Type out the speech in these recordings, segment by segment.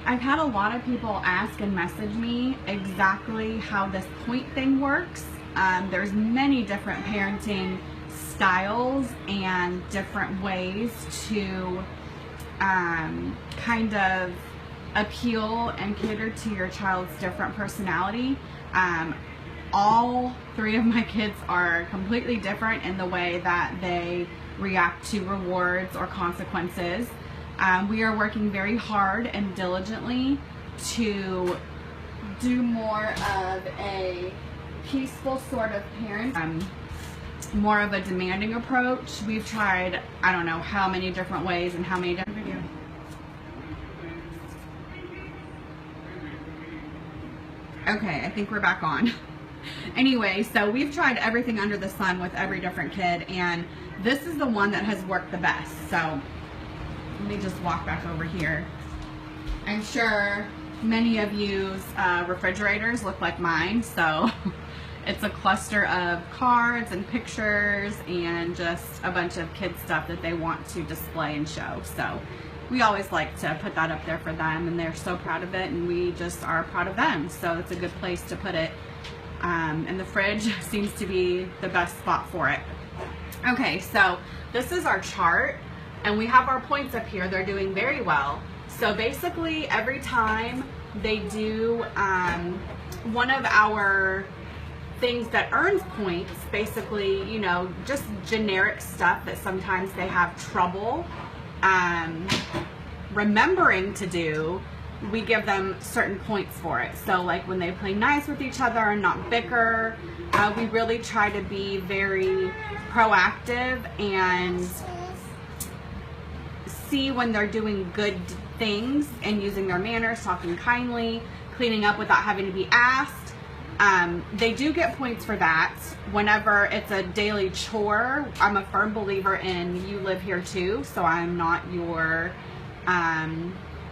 I've had a lot of people ask and message me exactly how this point thing works. There's many different parenting styles and different ways to kind of appeal and cater to your child's different personality. All three of my kids are completely different in the way that they react to rewards or consequences. We are working very hard and diligently to do more of a peaceful sort of parent, more of a demanding approach. We've tried, I don't know how many different ways and how many different videos. Okay, I think we're back on. Anyway, so we've tried everything under the sun with every different kid, and this is the one that has worked the best. So let me just walk back over here. I'm sure many of you's refrigerators look like mine, so it's a cluster of cards and pictures and just a bunch of kid stuff that they want to display and show. So we always like to put that up there for them, and they're so proud of it, and we just are proud of them. So it's a good place to put it. And the fridge seems to be the best spot for it. Okay, so this is our chart, and we have our points up here. They're doing very well. So basically every time they do one of our things that earns points, basically, you know, just generic stuff that sometimes they have trouble remembering to do, we give them certain points for it. So like when they play nice with each other and not bicker, we really try to be very proactive and see when they're doing good things and using their manners, talking kindly, cleaning up without having to be asked. They do get points for that. Whenever it's a daily chore, I'm a firm believer in you live here too, so I'm not your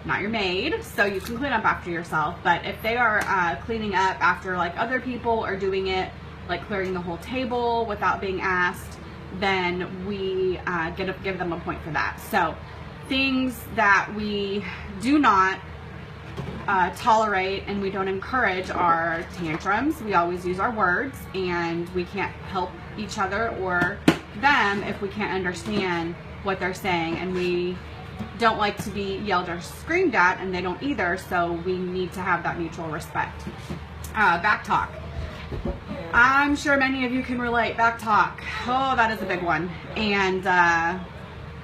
maid, so you can clean up after yourself. But if they are cleaning up after like other people or doing it like clearing the whole table without being asked, then we give them a point for that. So things that we do not tolerate and we don't encourage are tantrums. We always use our words, and we can't help each other or them if we can't understand what they're saying, and we don't like to be yelled or screamed at, and they don't either, so we need to have that mutual respect. Back talk. I'm sure many of you can relate. Back talk. Oh, that is a big one. And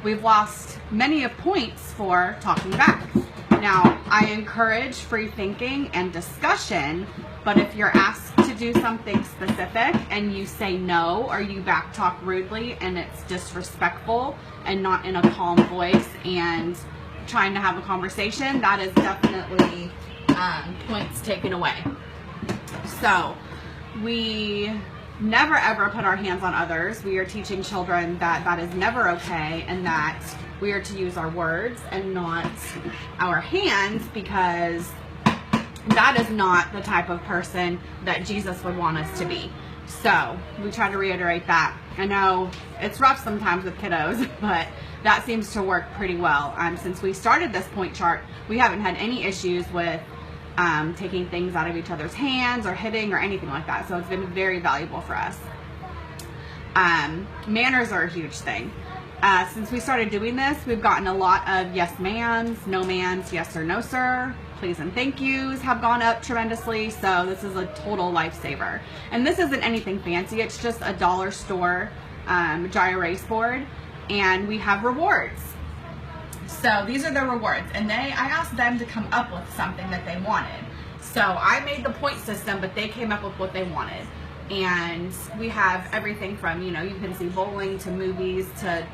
we've lost many of points for talking back. Now, I encourage free thinking and discussion, but if you're asked to do something specific and you say no, or you back talk rudely and it's disrespectful and not in a calm voice and trying to have a conversation, that is definitely points taken away. So we never ever put our hands on others. We are teaching children that that is never okay, and that we are to use our words and not our hands, because that is not the type of person that Jesus would want us to be. So we try to reiterate that. I know it's rough sometimes with kiddos, but that seems to work pretty well. Since we started this point chart, we haven't had any issues with taking things out of each other's hands or hitting or anything like that. So it's been very valuable for us. Manners are a huge thing. Since we started doing this, we've gotten a lot of yes ma'ams, no ma'ams, yes or no sir, please and thank yous have gone up tremendously. So this is a total lifesaver. And this isn't anything fancy. It's just a dollar store dry erase board, and we have rewards. So these are the rewards, and I asked them to come up with something that they wanted. So I made the point system, but they came up with what they wanted. And we have everything from, you can see bowling to movies to,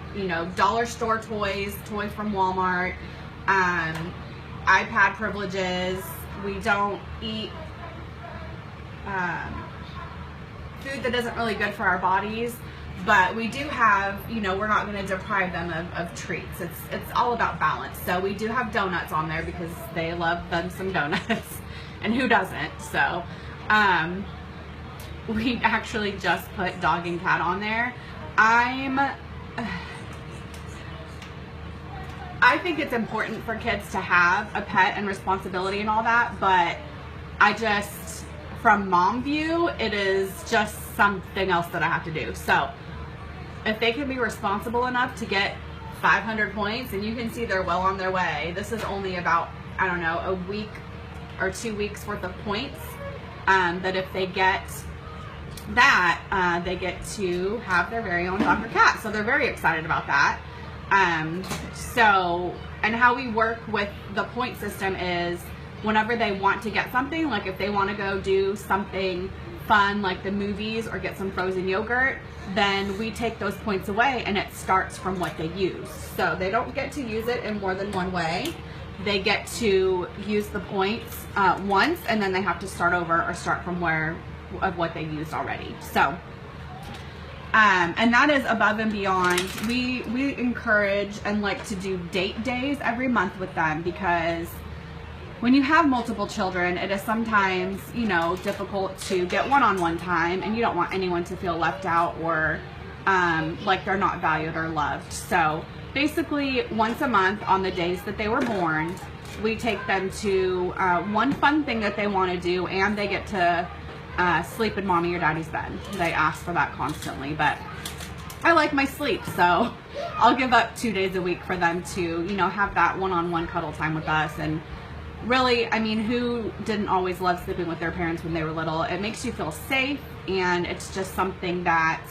dollar store toys from Walmart, iPad privileges. We don't eat food that isn't really good for our bodies, but we do have, we're not going to deprive them of treats. It's all about balance. So we do have donuts on there because they love them some donuts, and who doesn't? So, we actually just put dog and cat on there. I think it's important for kids to have a pet and responsibility and all that, but I just, from mom view, it is just something else that I have to do. So if they can be responsible enough to get 500 points, and you can see they're well on their way. This is only about, I don't know, a week or 2 weeks worth of points, that if they get that, they get to have their very own dog or cat. So they're very excited about that. And how we work with the point system is whenever they want to get something, like if they want to go do something fun like the movies or get some frozen yogurt, then we take those points away and it starts from what they use. So they don't get to use it in more than one way. They get to use the points once, and then they have to start over or start from what they used already. So and that is above and beyond. We encourage and like to do date days every month with them, because when you have multiple children, it is sometimes, you know, difficult to get one-on-one time, and you don't want anyone to feel left out or like they're not valued or loved. So basically once a month on the days that they were born, we take them to one fun thing that they want to do, and they get to sleep in mommy or daddy's bed. They ask for that constantly, but I like my sleep, so I'll give up 2 days a week for them to, you know, have that one-on-one cuddle time with us. And really, I mean, who didn't always love sleeping with their parents when they were little? It makes you feel safe, and it's just something that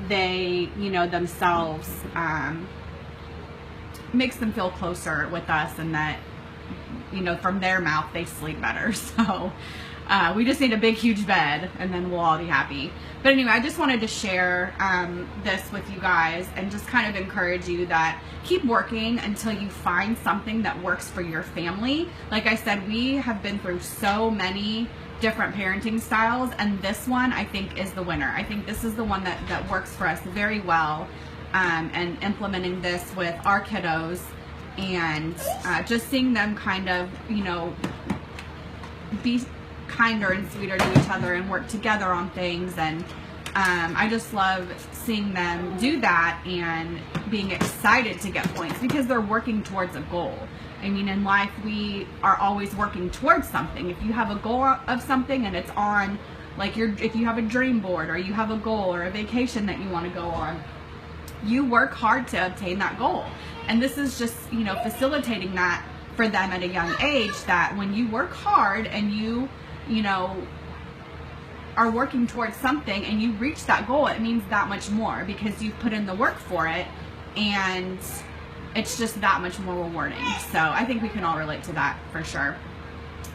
they, you know, themselves, makes them feel closer with us, and that, you know, from their mouth they sleep better. So we just need a big huge bed, and then we'll all be happy. But anyway, I just wanted to share this with you guys, and just kind of encourage you that keep working until you find something that works for your family. Like I said, we have been through so many different parenting styles, and this one I think is the winner. I think this is the one that works for us very well, and implementing this with our kiddos, and just seeing them kind of, you know, be kinder and sweeter to each other and work together on things. And I just love seeing them do that and being excited to get points, because they're working towards a goal. I mean, in life we are always working towards something. If you have a goal of something and it's on, like if you have a dream board, or you have a goal or a vacation that you want to go on, you work hard to obtain that goal. And this is just, you know, facilitating that for them at a young age, that when you work hard and you know, are working towards something and you reach that goal, it means that much more, because you've put in the work for it, and it's just that much more rewarding. So I think we can all relate to that for sure.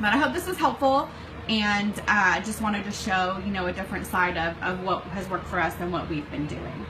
But I hope this was helpful, and I just wanted to show, you know, a different side of what has worked for us and what we've been doing.